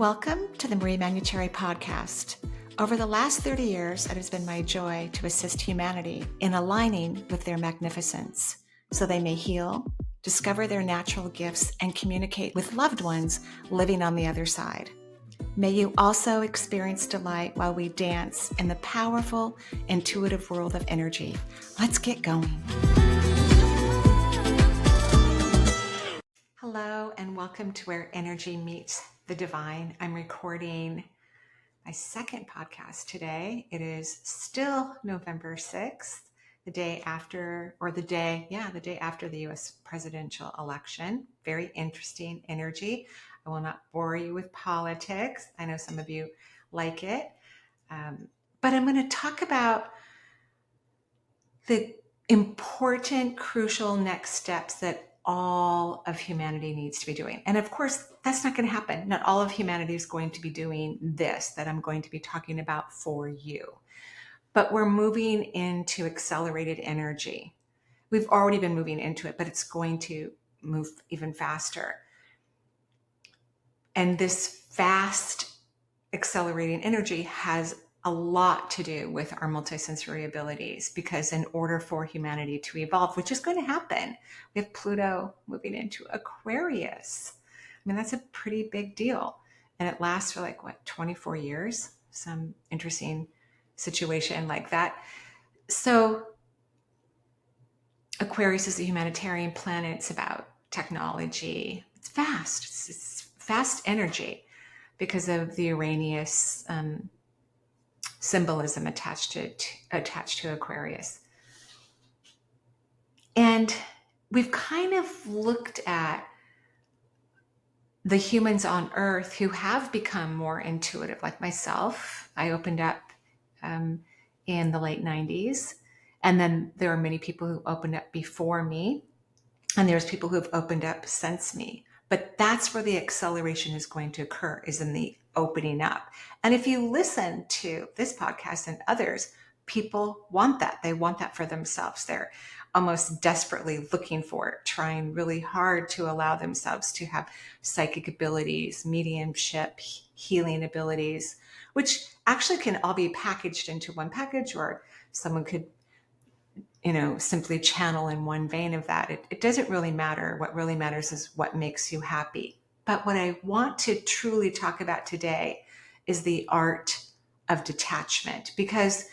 Welcome to the Manuchehri podcast. Over the last 30 years, it has been my joy to assist humanity in aligning with their magnificence so they may heal, discover their natural gifts, and communicate with loved ones living on the other side. May you also experience delight while we dance in the powerful, intuitive world of energy. Let's get going. Hello, and welcome to Where Energy Meets the Divine. I'm recording my second podcast today. It is still November 6th, the day after the US presidential election. Very interesting energy. I will not bore you with politics. I know some of you like it. But I'm going to talk about the important, crucial next steps that all of humanity needs to be doing. And of course, that's not going to happen. Not all of humanity is going to be doing this that I'm going to be talking about for you. But we're moving into accelerated energy. We've already been moving into it, but it's going to move even faster. And this fast accelerating energy has a lot to do with our multisensory abilities, because in order for humanity to evolve, which is going to happen, we have Pluto moving into Aquarius. I mean, that's a pretty big deal. And it lasts for 24 years, some interesting situation like that. So Aquarius is a humanitarian planet. It's about technology. It's fast. It's fast energy because of the Uranus symbolism attached to Aquarius. And we've kind of looked at the humans on Earth who have become more intuitive, like myself. I opened up in the late 90s. And then there are many people who opened up before me. And there's people who have opened up since me. But that's where the acceleration is going to occur, is in the opening up. And if you listen to this podcast and others, people want that. They want that for themselves. They're almost desperately looking for it, trying really hard to allow themselves to have psychic abilities, mediumship, healing abilities, which actually can all be packaged into one package, or someone could simply channel in one vein of that. It doesn't really matter. What really matters is what makes you happy. But what I want to truly talk about today is the art of detachment. Because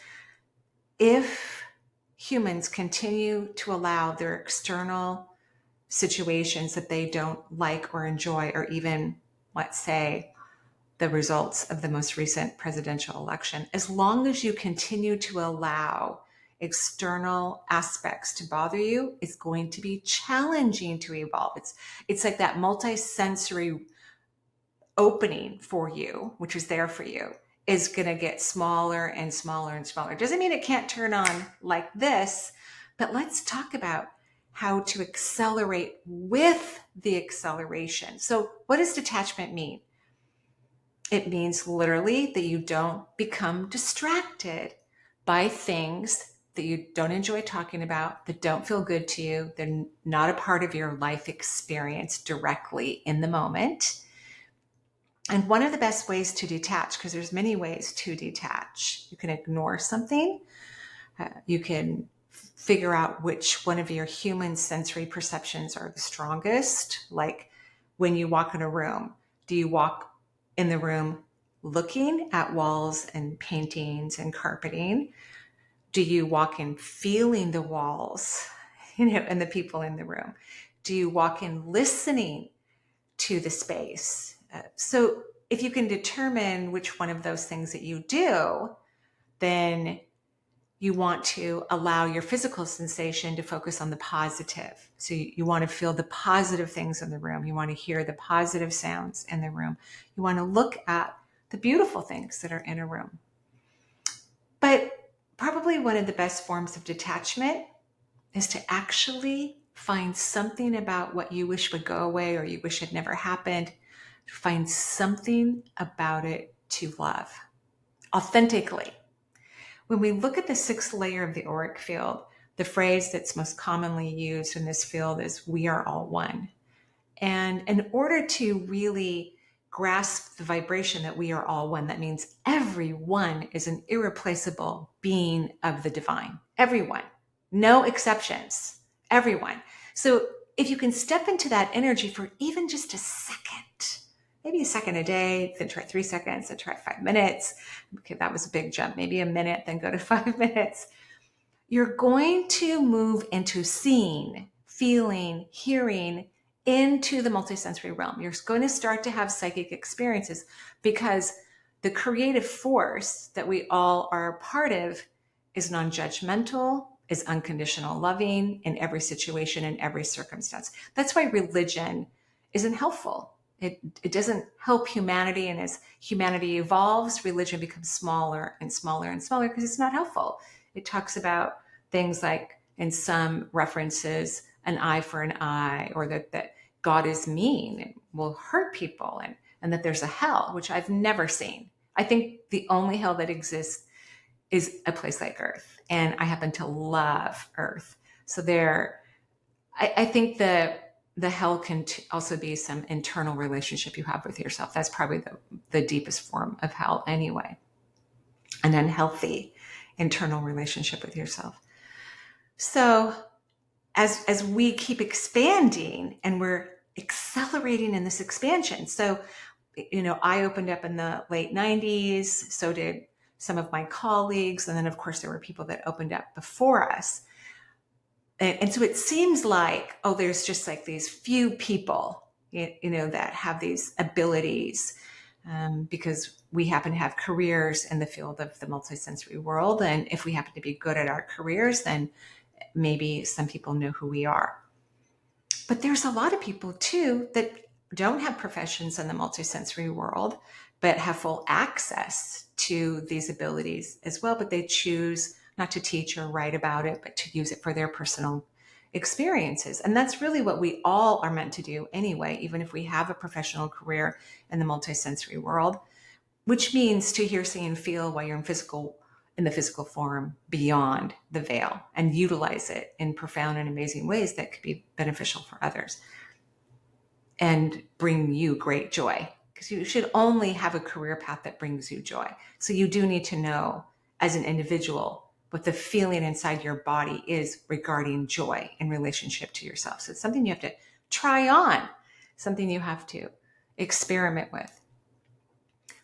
if humans continue to allow their external situations that they don't like or enjoy, or even, let's say, the results of the most recent presidential election, as long as you continue to allow external aspects to bother you, it's going to be challenging to evolve. It's like that multisensory opening for you, which is there for you, is going to get smaller and smaller and smaller. Doesn't mean it can't turn on like this, but let's talk about how to accelerate with the acceleration. So what does detachment mean? It means literally that you don't become distracted by things that you don't enjoy talking about, that don't feel good to you. They're not a part of your life experience directly in the moment. And one of the best ways to detach, because there's many ways to detach. You can ignore something. You can figure out which one of your human sensory perceptions are the strongest. Like when you walk in a room, do you walk in the room looking at walls and paintings and carpeting? Do you walk in feeling the walls, and the people in the room? Do you walk in listening to the space? So if you can determine which one of those things that you do, then you want to allow your physical sensation to focus on the positive. So you want to feel the positive things in the room. You want to hear the positive sounds in the room. You want to look at the beautiful things that are in a room. But probably one of the best forms of detachment is to actually find something about what you wish would go away, or you wish had never happened. Find something about it to love authentically. When we look at the sixth layer of the auric field, the phrase that's most commonly used in this field is "we are all one." And in order to really grasp the vibration that we are all one. That means everyone is an irreplaceable being of the divine. Everyone, no exceptions, everyone. So if you can step into that energy for even just a second, maybe a second a day, then try 3 seconds, then try 5 minutes. Okay, that was a big jump. Maybe a minute, then go to 5 minutes. You're going to move into seeing, feeling, hearing, into the multisensory realm. You're going to start to have psychic experiences because the creative force that we all are a part of is non-judgmental, is unconditional loving in every situation, in every circumstance. That's why religion isn't helpful. It doesn't help humanity, and as humanity evolves, religion becomes smaller and smaller and smaller because it's not helpful. It talks about things like, in some references, an eye for an eye, or that God is mean and will hurt people, and that there's a hell, which I've never seen. I think the only hell that exists is a place like Earth. And I happen to love Earth. So I think the hell can also be some internal relationship you have with yourself. That's probably the deepest form of hell anyway. An unhealthy internal relationship with yourself. So as we keep expanding and we're accelerating in this expansion. So, I opened up in the late 90s. So did some of my colleagues. And then of course there were people that opened up before us. And so it seems like, there's just like these few people, that have these abilities, because we happen to have careers in the field of the multisensory world. And if we happen to be good at our careers, then maybe some people know who we are. But there's a lot of people too that don't have professions in the multisensory world, but have full access to these abilities as well. But they choose not to teach or write about it, but to use it for their personal experiences. And that's really what we all are meant to do anyway, even if we have a professional career in the multisensory world, which means to hear, see, and feel while you're in the physical form beyond the veil, and utilize it in profound and amazing ways that could be beneficial for others and bring you great joy. Because you should only have a career path that brings you joy. So you do need to know as an individual what the feeling inside your body is regarding joy in relationship to yourself. So it's something you have to try on, something you have to experiment with.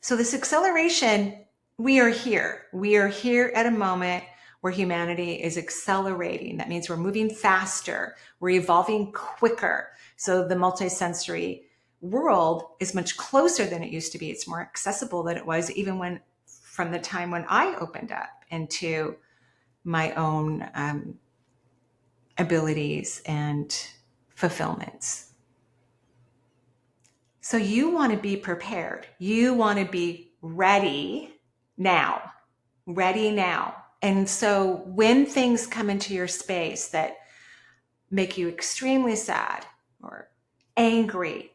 So this acceleration, we are here. We are here at a moment where humanity is accelerating. That means we're moving faster. We're evolving quicker. So the multisensory world is much closer than it used to be. It's more accessible than it was even from the time when I opened up into my own abilities and fulfillments. So you want to be prepared. You want to be ready now. And so when things come into your space that make you extremely sad or angry,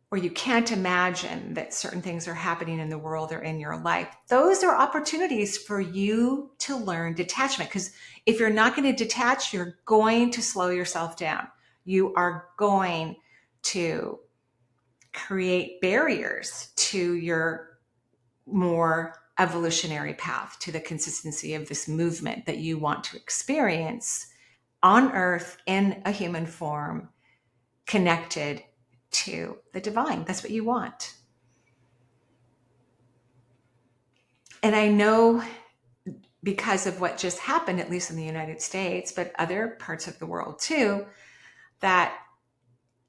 or you can't imagine that certain things are happening in the world or in your life, those are opportunities for you to learn detachment. Because if you're not going to detach, you're going to slow yourself down. You are going to create barriers to your more evolutionary path, to the consistency of this movement that you want to experience on Earth in a human form, connected to the divine. That's what you want. And I know, because of what just happened, at least in the United States, but other parts of the world too, that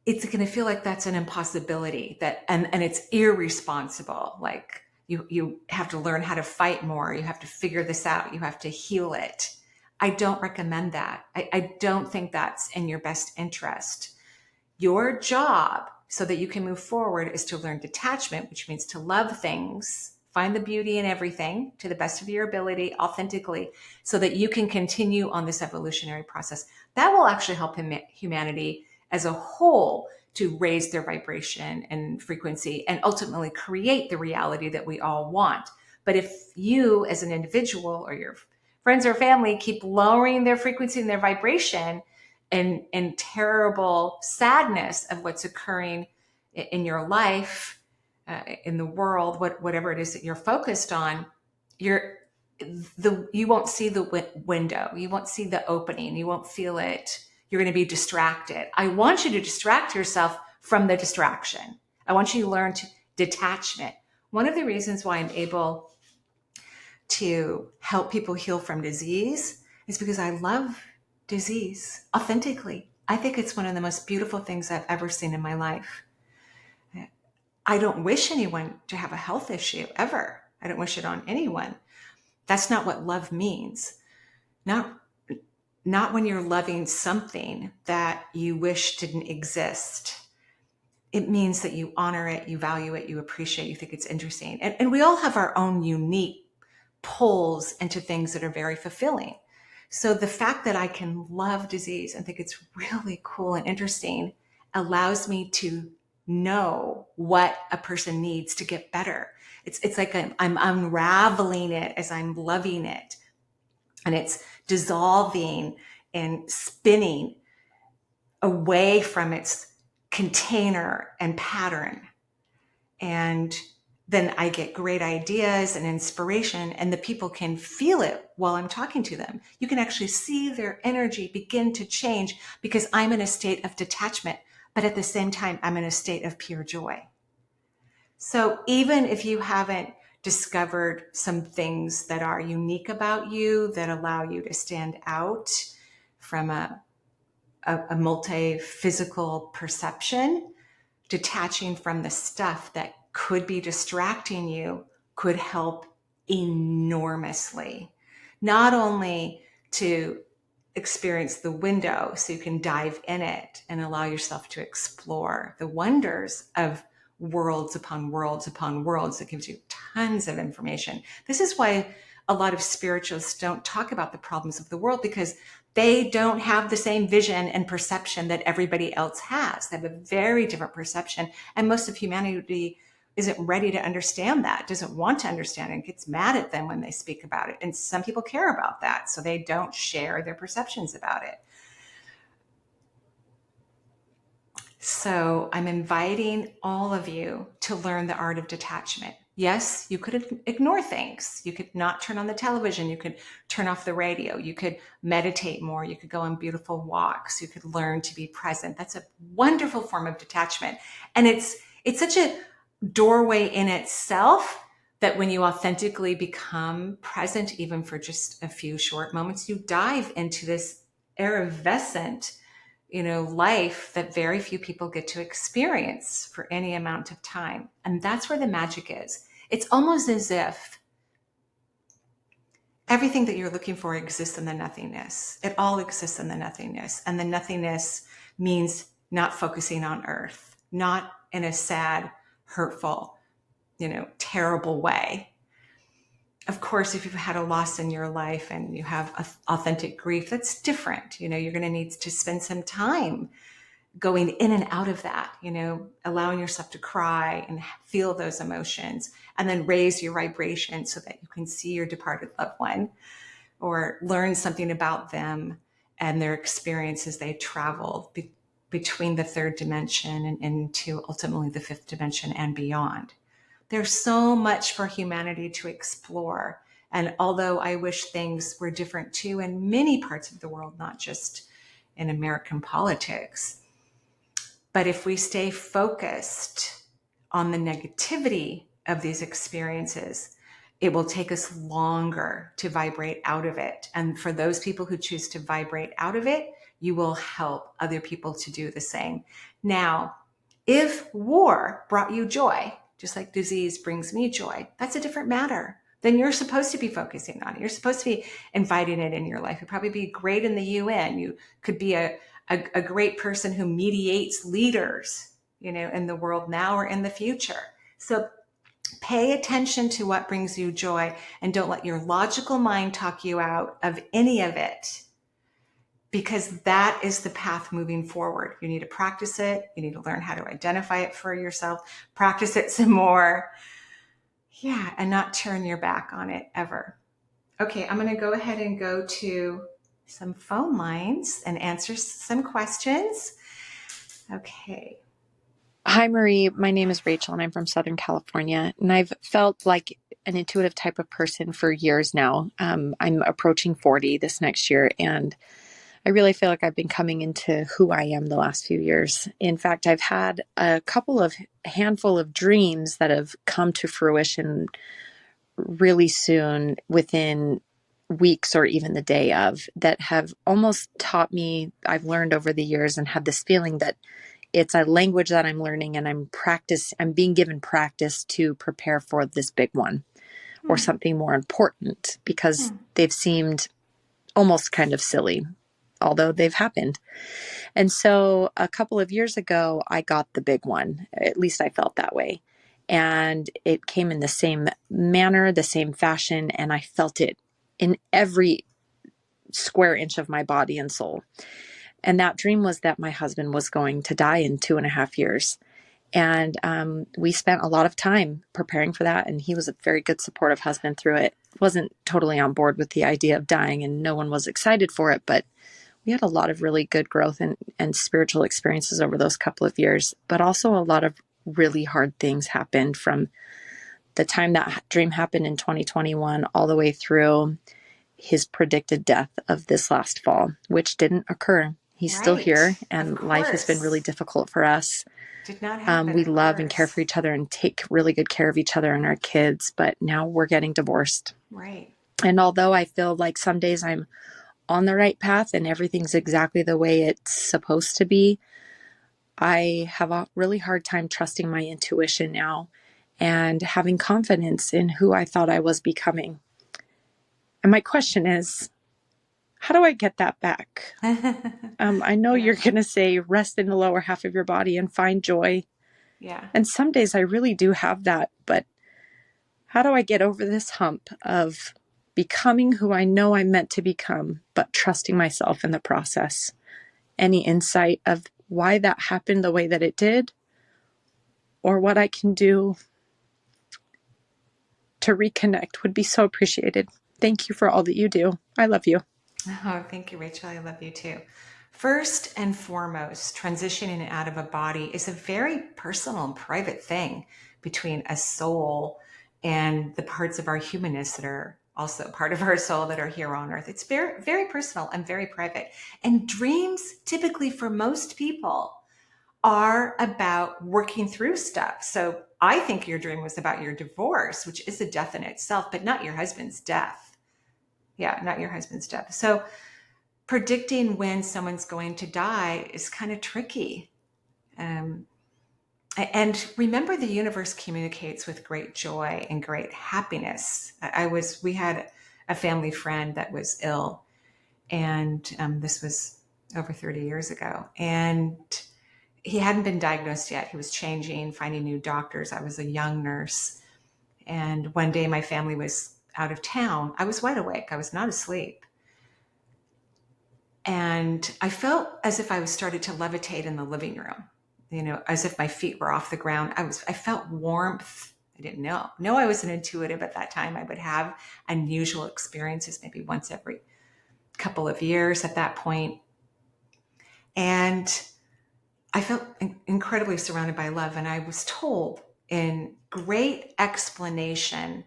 it's going to feel like that's an impossibility, and it's irresponsible. Like you have to learn how to fight more. You have to figure this out. You have to heal it. I don't recommend that. I don't think that's in your best interest. Your job, so that you can move forward, is to learn detachment, which means to love things, find the beauty in everything to the best of your ability, authentically, so that you can continue on this evolutionary process. That will actually help humanity as a whole to raise their vibration and frequency and ultimately create the reality that we all want. But if you as an individual or your friends or family keep lowering their frequency and their vibration, and terrible sadness of what's occurring in your life, in the world, whatever it is that you're focused on, you won't see the window, you won't see the opening, you won't feel it. You're going to be distracted. I want you to distract yourself from the distraction. I want you to learn detachment. One of the reasons why I'm able to help people heal from disease is because I love disease authentically. I think it's one of the most beautiful things I've ever seen in my life. I don't wish anyone to have a health issue ever. I don't wish it on anyone. That's not what love means. Not when you're loving something that you wish didn't exist. It means that you honor it, you value it, you appreciate, you think it's interesting. And we all have our own unique pulls into things that are very fulfilling. So the fact that I can love disease and think it's really cool and interesting allows me to know what a person needs to get better. It's like I'm unraveling it as I'm loving it. And it's dissolving and spinning away from its container and pattern. And then I get great ideas and inspiration, and the people can feel it while I'm talking to them. You can actually see their energy begin to change because I'm in a state of detachment, but at the same time, I'm in a state of pure joy. So even if you haven't discovered some things that are unique about you that allow you to stand out from a multi-physical perception, detaching from the stuff that could be distracting you could help enormously. Not only to experience the window so you can dive in it and allow yourself to explore the wonders of worlds upon worlds upon worlds. That gives you tons of information. This is why a lot of spiritualists don't talk about the problems of the world, because they don't have the same vision and perception that everybody else has. They have a very different perception. And most of humanity isn't ready to understand that, doesn't want to understand it, and gets mad at them when they speak about it. And some people care about that, so they don't share their perceptions about it. So I'm inviting all of you to learn the art of detachment. Yes, you could ignore things. You could not turn on the television. You could turn off the radio. You could meditate more. You could go on beautiful walks. You could learn to be present. That's a wonderful form of detachment. And it's such a doorway in itself that when you authentically become present, even for just a few short moments, you dive into this effervescent life that very few people get to experience for any amount of time. And that's where the magic is. It's almost as if everything that you're looking for exists in the nothingness. It all exists in the nothingness. And the nothingness means not focusing on earth, not in a sad, hurtful, terrible way. Of course, if you've had a loss in your life and you have authentic grief, that's different. You're going to need to spend some time going in and out of that, allowing yourself to cry and feel those emotions, and then raise your vibration so that you can see your departed loved one or learn something about them and their experience as they travel between the third dimension and into ultimately the fifth dimension and beyond. There's so much for humanity to explore. And although I wish things were different too in many parts of the world, not just in American politics, but if we stay focused on the negativity of these experiences, it will take us longer to vibrate out of it. And for those people who choose to vibrate out of it, you will help other people to do the same. Now, if war brought you joy, just like disease brings me joy, that's a different matter. Then you're supposed to be focusing on it. You're supposed to be inviting it in your life. You'd probably be great in the UN. You could be a great person who mediates leaders, in the world now or in the future. So pay attention to what brings you joy and don't let your logical mind talk you out of any of it, because that is the path moving forward. You need to practice it. You need to learn how to identify it for yourself, practice it some more. Yeah, and not turn your back on it ever. Okay, I'm going to go ahead and go to some phone lines and answer some questions. Okay. Hi, Marie. My name is Rachel, and I'm from Southern California. And I've felt like an intuitive type of person for years now. I'm approaching 40 this next year, and I really feel like I've been coming into who I am the last few years. In fact, I've had a handful of dreams that have come to fruition really soon, within weeks or even the day of, that have almost taught me. I've learned over the years and had this feeling that it's a language that I'm learning, and I'm being given practice to prepare for this big one or something more important, because they've seemed almost kind of silly, although they've happened. And so a couple of years ago, I got the big one. At least I felt that way. And it came in the same manner, the same fashion, and I felt it in every square inch of my body and soul. And that dream was that my husband was going to die in 2.5 years. And we spent a lot of time preparing for that. And he was a very good, supportive husband through it. Wasn't totally on board with the idea of dying, and no one was excited for it. But we had a lot of really good growth and spiritual experiences over those couple of years. But also a lot of really hard things happened from the time that dream happened in 2021 all the way through his predicted death of this last fall, which didn't occur. He's still here, and life has been really difficult for us. Did not happen. We love and care for each other and take really good care of each other and our kids, but now we're getting divorced. Right. And although I feel like some days I'm on the right path and everything's exactly the way it's supposed to be, I have a really hard time trusting my intuition now and having confidence in who I thought I was becoming. And my question is, how do I get that back? I know you're going to say rest in the lower half of your body and find joy. Yeah. And some days I really do have that, but how do I get over this hump of becoming who I know I'm meant to become, but trusting myself in the process? Any insight of why that happened the way that it did, or what I can do to reconnect would be so appreciated. Thank you for all that you do. I love you. Oh, thank you, Rachel. I love you too. First and foremost, transitioning out of a body is a very personal and private thing between a soul and the parts of our humanness that are also part of our soul that are here on earth. It's very, very personal and very private. And dreams, typically for most people, are about working through stuff. So I think your dream was about your divorce, which is a death in itself, but not your husband's death. Yeah, not your husband's death. So predicting when someone's going to die is kind of tricky. And remember, the universe communicates with great joy and great happiness. We had a family friend that was ill, and this was over 30 years ago. And he hadn't been diagnosed yet. He was changing, finding new doctors. I was a young nurse. And one day my family was out of town. I was wide awake. I was not asleep. And I felt as if I was started to levitate in the living room, as if my feet were off the ground. I felt warmth. I didn't know. No, I was an intuitive at that time. I would have unusual experiences maybe once every couple of years at that point. And I felt incredibly surrounded by love. And I was told in great explanation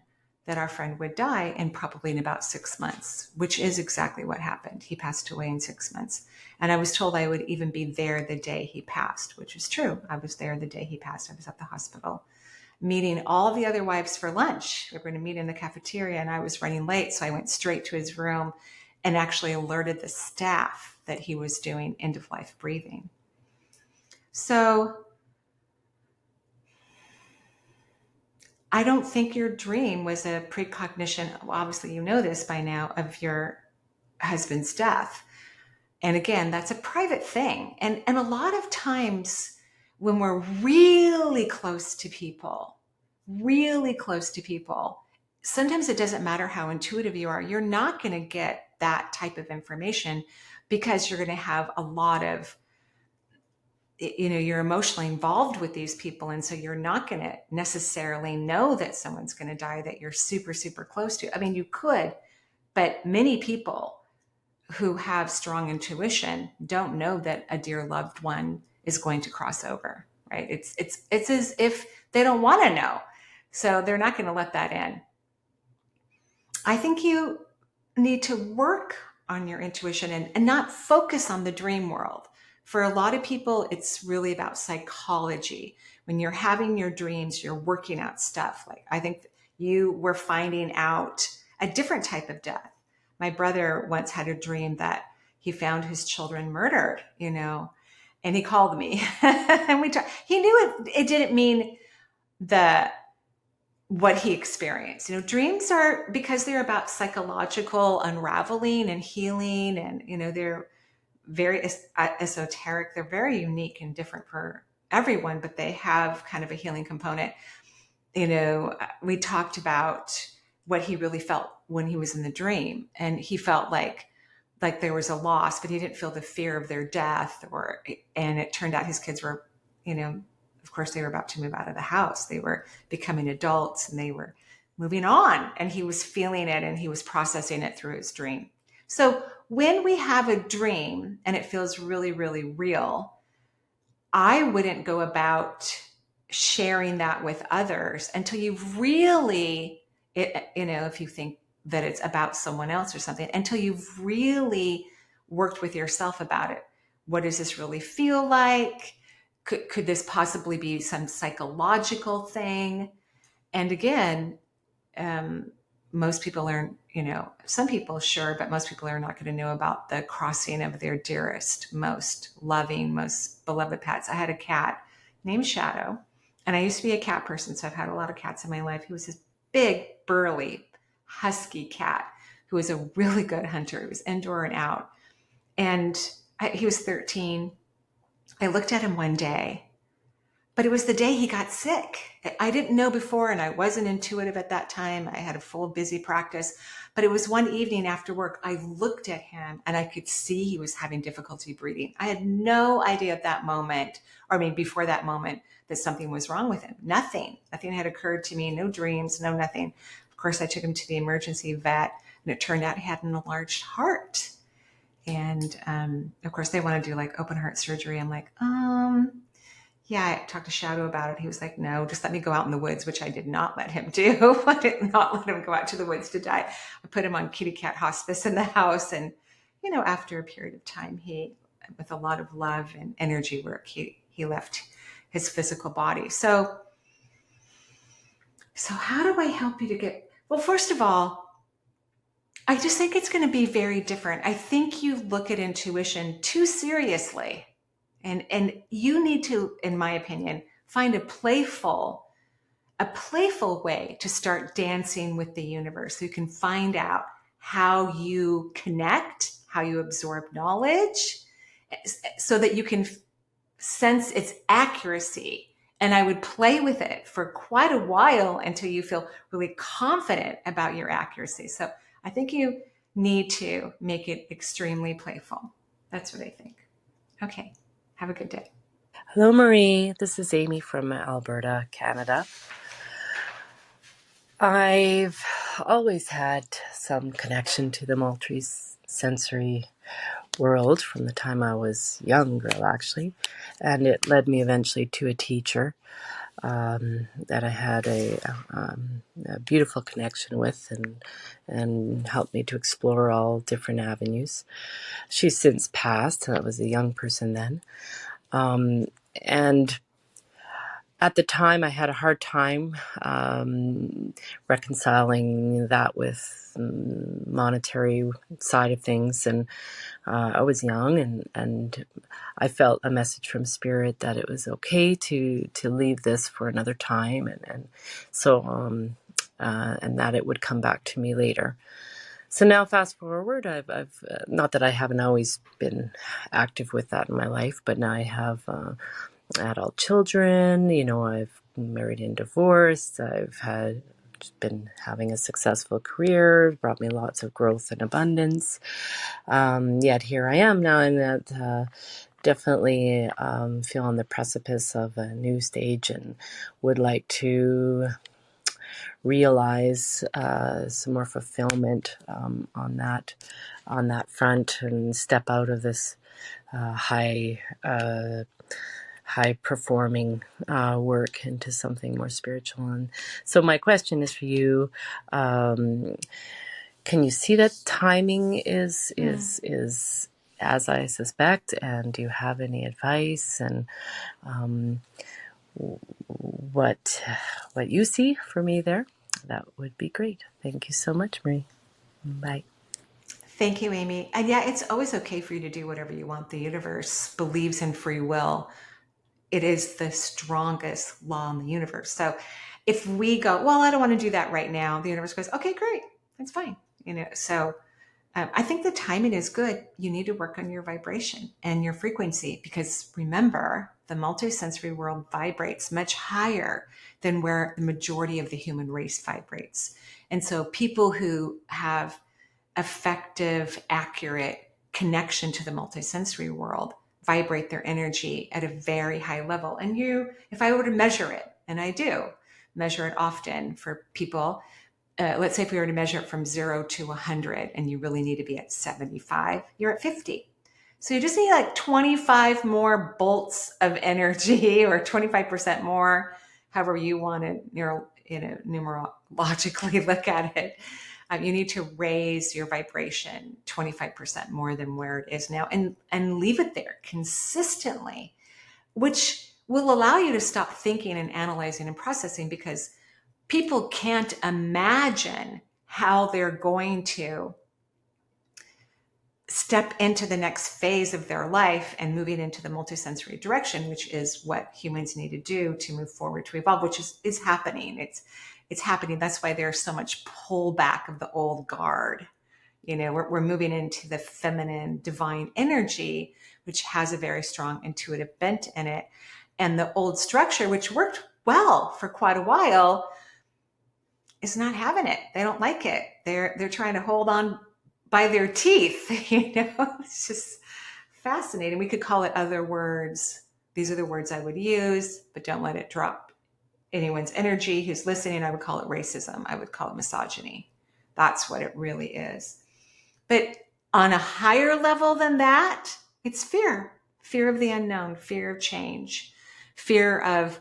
that our friend would die in probably in about 6 months, which is exactly what happened. He passed away in 6 months. And I was told I would even be there the day he passed, which is true. I was there the day he passed. I was at the hospital meeting all the other wives for lunch. We were going to meet in the cafeteria, and I was running late. So I went straight to his room and actually alerted the staff that he was doing end-of-life breathing. So I don't think your dream was a precognition. Well, obviously, you know this by now, of your husband's death. And again, that's a private thing. And a lot of times when we're really close to people, sometimes it doesn't matter how intuitive you are. You're not going to get that type of information because you're going to have a lot of, you're emotionally involved with these people. And so you're not going to necessarily know that someone's going to die that you're super, super close to. I mean, you could, but many people who have strong intuition don't know that a dear loved one is going to cross over, right? It's as if they don't want to know. So they're not going to let that in. I think you need to work on your intuition and not focus on the dream world. For a lot of people, it's really about psychology. When you're having your dreams, you're working out stuff. Like I think you were finding out a different type of death. My brother once had a dream that he found his children murdered, and he called me and we talked. He knew it didn't mean the what he experienced. Dreams are, because they're about psychological unraveling and healing, and they're very esoteric. They're very unique and different for everyone, but they have kind of a healing component. We talked about what he really felt when he was in the dream, and he felt like there was a loss, but he didn't feel the fear of their death. And it turned out his kids were, of course, they were about to move out of the house. They were becoming adults and they were moving on, and he was feeling it and he was processing it through his dream. So when we have a dream and it feels really, really real, I wouldn't go about sharing that with others until you've really, if you think that it's about someone else or something, until you've really worked with yourself about it. What does this really feel like? Could this possibly be some psychological thing? And again, most people are, some people, sure, but most people are not going to know about the crossing of their dearest, most loving, most beloved pets. I had a cat named Shadow, and I used to be a cat person, so I've had a lot of cats in my life. He was this big, burly, husky cat who was a really good hunter. He was indoor and out. And he was 13. I looked at him one day, but it was the day he got sick. I didn't know before, and I wasn't intuitive at that time. I had a full busy practice, but it was one evening after work. I looked at him and I could see he was having difficulty breathing. I had no idea at that moment, before that moment, that something was wrong with him. Nothing had occurred to me, no dreams, no nothing. Of course, I took him to the emergency vet, and it turned out he had an enlarged heart. And of course, they want to do like open heart surgery. I'm like, yeah, I talked to Shadow about it. He was like, no, just let me go out in the woods, which I did not let him do. I did not let him go out to the woods to die. I put him on kitty cat hospice in the house. And, after a period of time, he, with a lot of love and energy work, he left his physical body. So how do I help you to get, well, first of all, I just think it's going to be very different. I think you look at intuition too seriously. And you need to, in my opinion, find a playful way to start dancing with the universe. So you can find out how you connect, how you absorb knowledge, so that you can sense its accuracy. And I would play with it for quite a while until you feel really confident about your accuracy. So I think you need to make it extremely playful. That's what I think. Okay. Have a good day. Hello, Marie. This is Amy from Alberta, Canada. I've always had some connection to the multisensory world from the time I was a young girl, actually. And it led me eventually to a teacher that I had a beautiful connection with and helped me to explore all different avenues. She's since passed. I was a young person then. And at the time, I had a hard time reconciling that with monetary side of things. And I was young, and I felt a message from Spirit that it was okay to leave this for another time, and that it would come back to me later. So now, fast forward, I've not that I haven't always been active with that in my life, but now I have adult children. I've married and divorced. I've been having a successful career, brought me lots of growth and abundance. Yet here I am now, and that definitely feel on the precipice of a new stage, and would like to realize some more fulfillment on that front, and step out of this high high performing work into something more spiritual. And so my question is for you, can you see that timing is as I suspect, and do you have any advice and what you see for me there? That would be great. Thank you so much, Marie. Bye. Thank you, Amy. And yeah, it's always okay for you to do whatever you want. The universe believes in free will. It is the strongest law in the universe. So if we go, well, I don't want to do that right now, the universe goes, okay, great, that's fine. So I think the timing is good. You need to work on your vibration and your frequency, because remember, the multisensory world vibrates much higher than where the majority of the human race vibrates. And so people who have effective, accurate connection to the multisensory world vibrate their energy at a very high level. And if I were to measure it, and I do measure it often for people, let's say if we were to measure it from 0 to 100 and you really need to be at 75, you're at 50. So you just need like 25 more bolts of energy or 25% more, however you want to numerologically look at it. You need to raise your vibration 25% more than where it is now, and leave it there consistently, which will allow you to stop thinking and analyzing and processing, because people can't imagine how they're going to step into the next phase of their life and moving into the multisensory direction, which is what humans need to do to move forward, to evolve, which is happening. It's happening. That's why there's so much pullback of the old guard. We're moving into the feminine divine energy, which has a very strong intuitive bent in it. And the old structure, which worked well for quite a while, is not having it. They don't like it. They're trying to hold on by their teeth. It's just fascinating. We could call it other words. These are the words I would use, but don't let it drop anyone's energy who's listening. I would call it racism. I would call it misogyny. That's what it really is. But on a higher level than that, it's fear of the unknown, fear of change, fear of,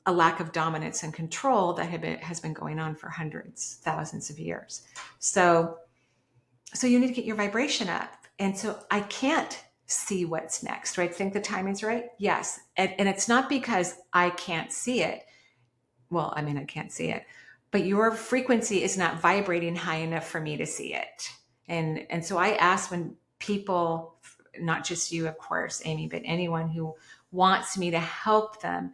a lack of dominance and control that has been going on for hundreds, thousands of years. So you need to get your vibration up. And so I can't see what's next, right? Think the timing's right? Yes. And it's not because I can't see it. Well, I mean, I can't see it, but your frequency is not vibrating high enough for me to see it. And so I ask, when people, not just you, of course, Amy, but anyone who wants me to help them,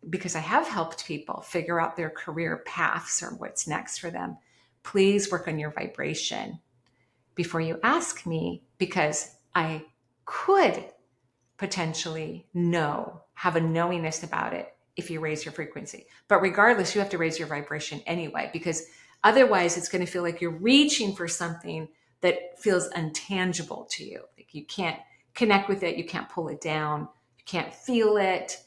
because I have helped people figure out their career paths or what's next for them, please work on your vibration before you ask me, because I could potentially have a knowingness about it if you raise your frequency. But regardless, you have to raise your vibration anyway, because otherwise it's going to feel like you're reaching for something that feels untangible to you. Like you can't connect with it, you can't pull it down, you can't feel it,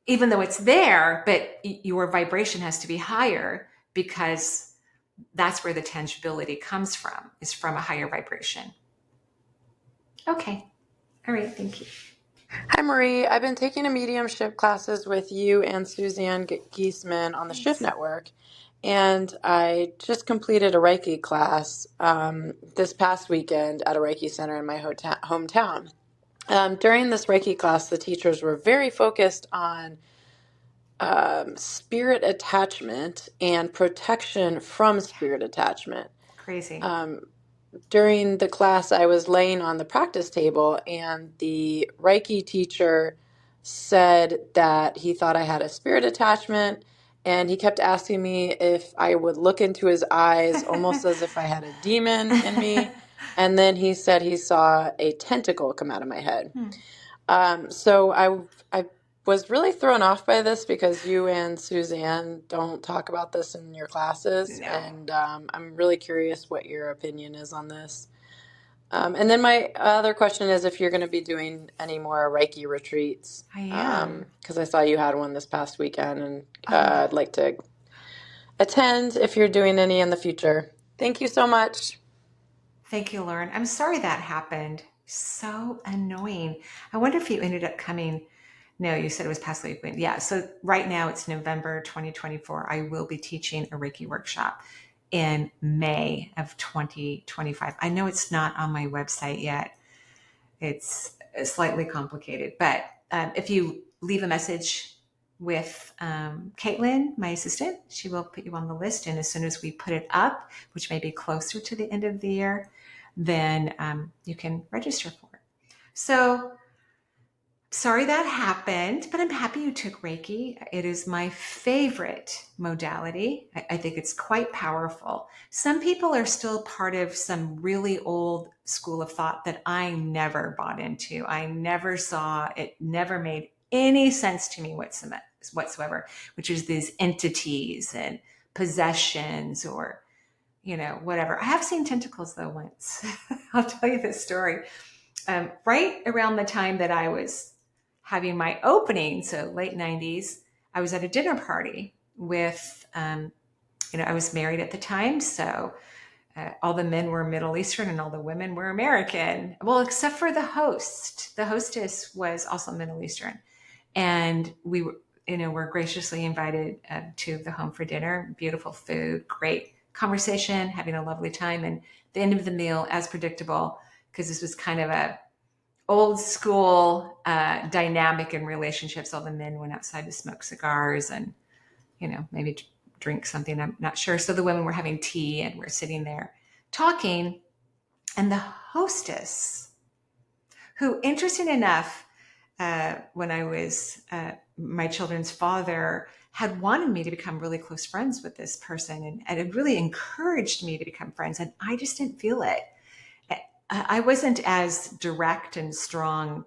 even though it's there, but your vibration has to be higher, because that's where the tangibility comes from, is from a higher vibration. Okay. All right. Thank you. Hi, Marie. I've been taking a mediumship classes with you and Suzanne Giesman on the Shift Network. And I just completed a Reiki class this past weekend at a Reiki center in my hometown. During this Reiki class, the teachers were very focused on spirit attachment and protection from spirit attachment. Crazy. During the class, I was laying on the practice table, and the Reiki teacher said that he thought I had a spirit attachment, and he kept asking me if I would look into his eyes, almost as if I had a demon in me. And then he said he saw a tentacle come out of my head. So I was really thrown off by this, because you and Suzanne don't talk about this in your classes. No. And I'm really curious what your opinion is on this. And then my other question is if you're going to be doing any more Reiki retreats. I am. Because I saw you had one this past weekend, and I'd like to attend if you're doing any in the future. Thank you so much. Thank you, Lauren. I'm sorry that happened. So annoying. I wonder if you ended up coming No, you said it was past Lake Wind. Yeah. So right now it's November 2024. I will be teaching a Reiki workshop in May of 2025. I know it's not on my website yet. It's slightly complicated, but if you leave a message with Caitlin, my assistant, she will put you on the list. And as soon as we put it up, which may be closer to the end of the year, then you can register for it. So sorry that happened, but I'm happy you took Reiki. It is my favorite modality. I think it's quite powerful. Some people are still part of some really old school of thought that I never bought into. I never saw it, never made any sense to me whatsoever, which is these entities and possessions or, whatever. I have seen tentacles though once. I'll tell you this story. Right around the time that I was having my opening, so late 90s, I was at a dinner party with, I was married at the time. So all the men were Middle Eastern and all the women were American. Well, except for the host. The hostess was also Middle Eastern. And we were graciously invited to the home for dinner. Beautiful food, great conversation, having a lovely time. And the end of the meal, as predictable, because this was kind of a old school dynamic in relationships. All the men went outside to smoke cigars and, maybe drink something. I'm not sure. So the women were having tea and we're sitting there talking. And the hostess, who, interesting enough, when I was my children's father, had wanted me to become really close friends with this person and it really encouraged me to become friends. And I just didn't feel it. I wasn't as direct and strong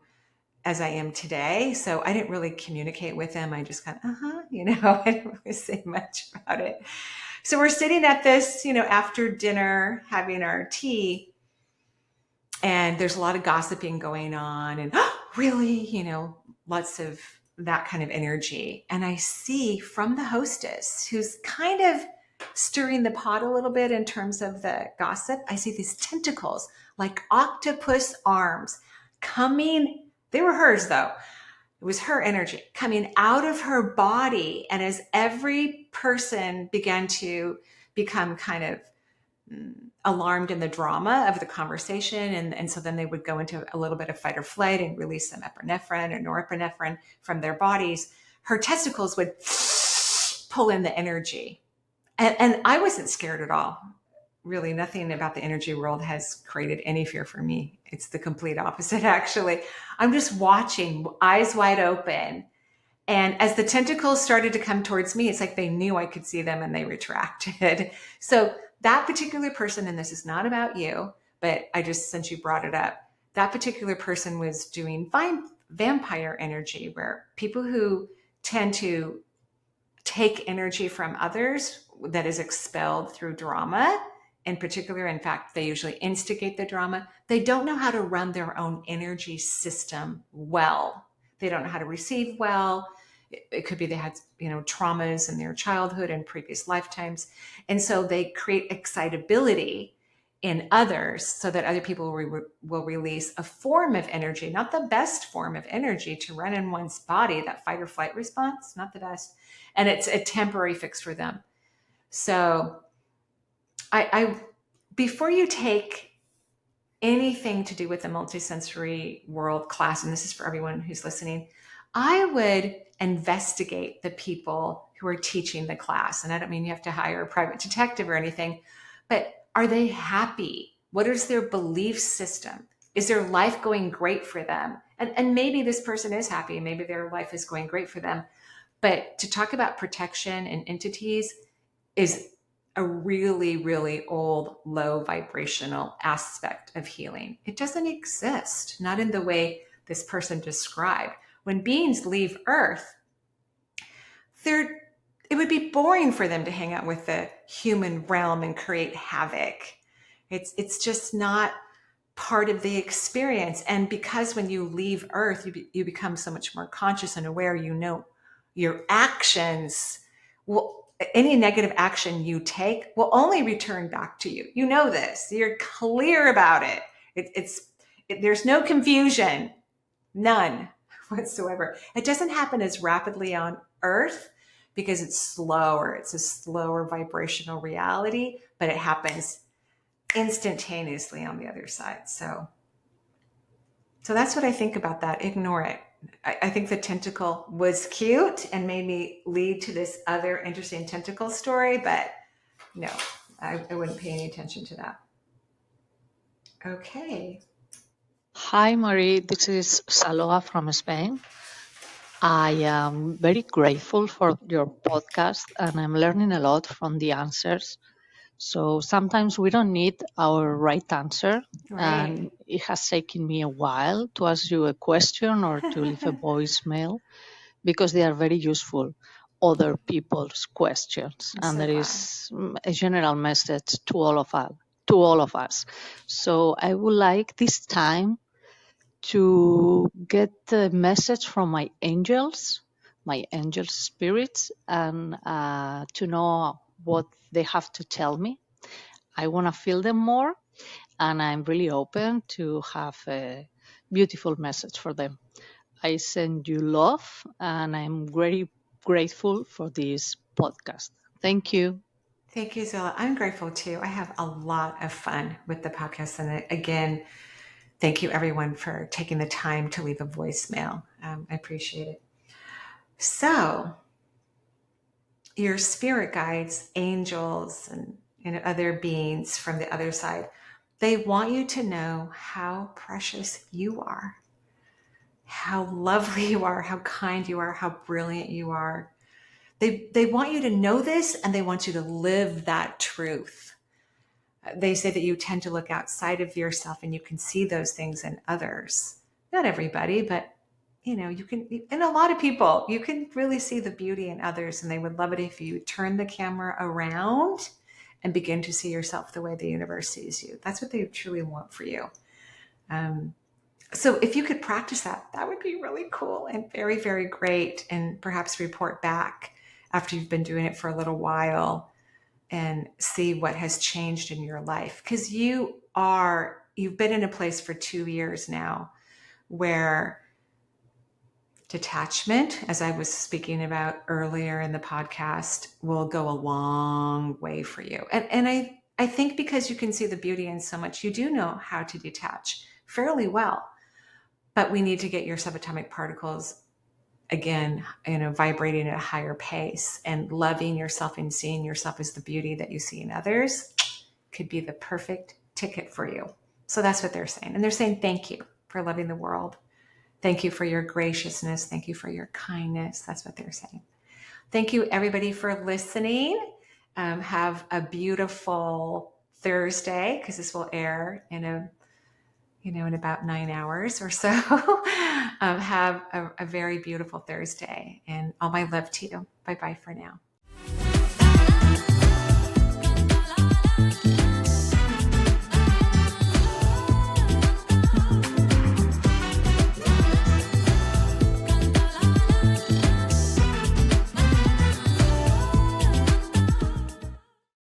as I am today. So I didn't really communicate with him. I just kind of, I didn't really say much about it. So we're sitting at this, after dinner, having our tea, and there's a lot of gossiping going on and really, lots of that kind of energy. And I see from the hostess, who's kind of stirring the pot a little bit in terms of the gossip, I see these tentacles like octopus arms coming. They were hers though. It was her energy coming out of her body. And as every person began to become kind of alarmed in the drama of the conversation, and so then they would go into a little bit of fight or flight and release some epinephrine or norepinephrine from their bodies, her testicles would pull in the energy. And I wasn't scared at all. Really, nothing about the energy world has created any fear for me. It's the complete opposite, actually. I'm just watching, eyes wide open. And as the tentacles started to come towards me, it's like they knew I could see them and they retracted. So that particular person, and this is not about you, but I just, since you brought it up, that particular person was doing vampire energy, where people who tend to take energy from others that is expelled through drama in particular. In fact, they usually instigate the drama. They don't know how to run their own energy system well. They don't know how to receive well. It could be they had, traumas in their childhood and previous lifetimes. And so they create excitability in others so that other people will release a form of energy, not the best form of energy to run in one's body, that fight or flight response, not the best. And it's a temporary fix for them. So I before you take anything to do with the multisensory world class, and this is for everyone who's listening, I would investigate the people who are teaching the class. And I don't mean you have to hire a private detective or anything, but are they happy? What is their belief system? Is their life going great for them? And maybe this person is happy. Maybe their life is going great for them. But to talk about protection and entities is a really, really old, low vibrational aspect of healing. It doesn't exist, not in the way this person described. When beings leave Earth, it would be boring for them to hang out with the human realm and create havoc. It's just not part of the experience. And because when you leave Earth, you become so much more conscious and aware, your actions any negative action you take will only return back to you. You know this. You're clear about it. There's no confusion. None. whatsoever. It doesn't happen as rapidly on Earth because it's slower. It's a slower vibrational reality, but it happens instantaneously on the other side. So that's what I think about that. Ignore it. I think the tentacle was cute and made me lead to this other interesting tentacle story, but no, I wouldn't pay any attention to that. Okay. Hi, Marie. This is Zaloa from Spain. I am very grateful for your podcast, and I'm learning a lot from the answers. So sometimes we don't need our right answer, Right. and it has taken me a while to ask you a question or to leave a voicemail because they are very useful. Other people's questions, I'm and so there glad. is a general message to all of us. So I would like this time to get a message from my angel spirits, and to know what they have to tell me. I want to feel them more, and I'm really open to have a beautiful message for them. I send you love, and I'm very grateful for this podcast. Thank you. Thank you, Zilla. I'm grateful too. I have a lot of fun with the podcast. And again, thank you everyone for taking the time to leave a voicemail. I appreciate it. So, your spirit guides, angels, and other beings from the other side, they want you to know how precious you are, how lovely you are, how kind you are, how brilliant you are. They want you to know this, and they want you to live that truth. They say that you tend to look outside of yourself and you can see those things in others. Not everybody, but you can, and a lot of people, you can really see the beauty in others, and they would love it if you turn the camera around and begin to see yourself the way the universe sees you. That's what they truly want for you. So if you could practice that, that would be really cool and very, very great. And perhaps report back after you've been doing it for a little while and see what has changed in your life. Because you've been in a place for 2 years now where detachment, as I was speaking about earlier in the podcast, will go a long way for you. And I think because you can see the beauty in so much, you do know how to detach fairly well. But we need to get your subatomic particles, again, vibrating at a higher pace, and loving yourself and seeing yourself as the beauty that you see in others could be the perfect ticket for you. So that's what they're saying. And they're saying, thank you for loving the world. Thank you for your graciousness. Thank you for your kindness. That's what they're saying. Thank you, everybody, for listening. Have a beautiful Thursday, because this will air in about 9 hours or so. Have a very beautiful Thursday, and all my love to you. Bye-bye for now.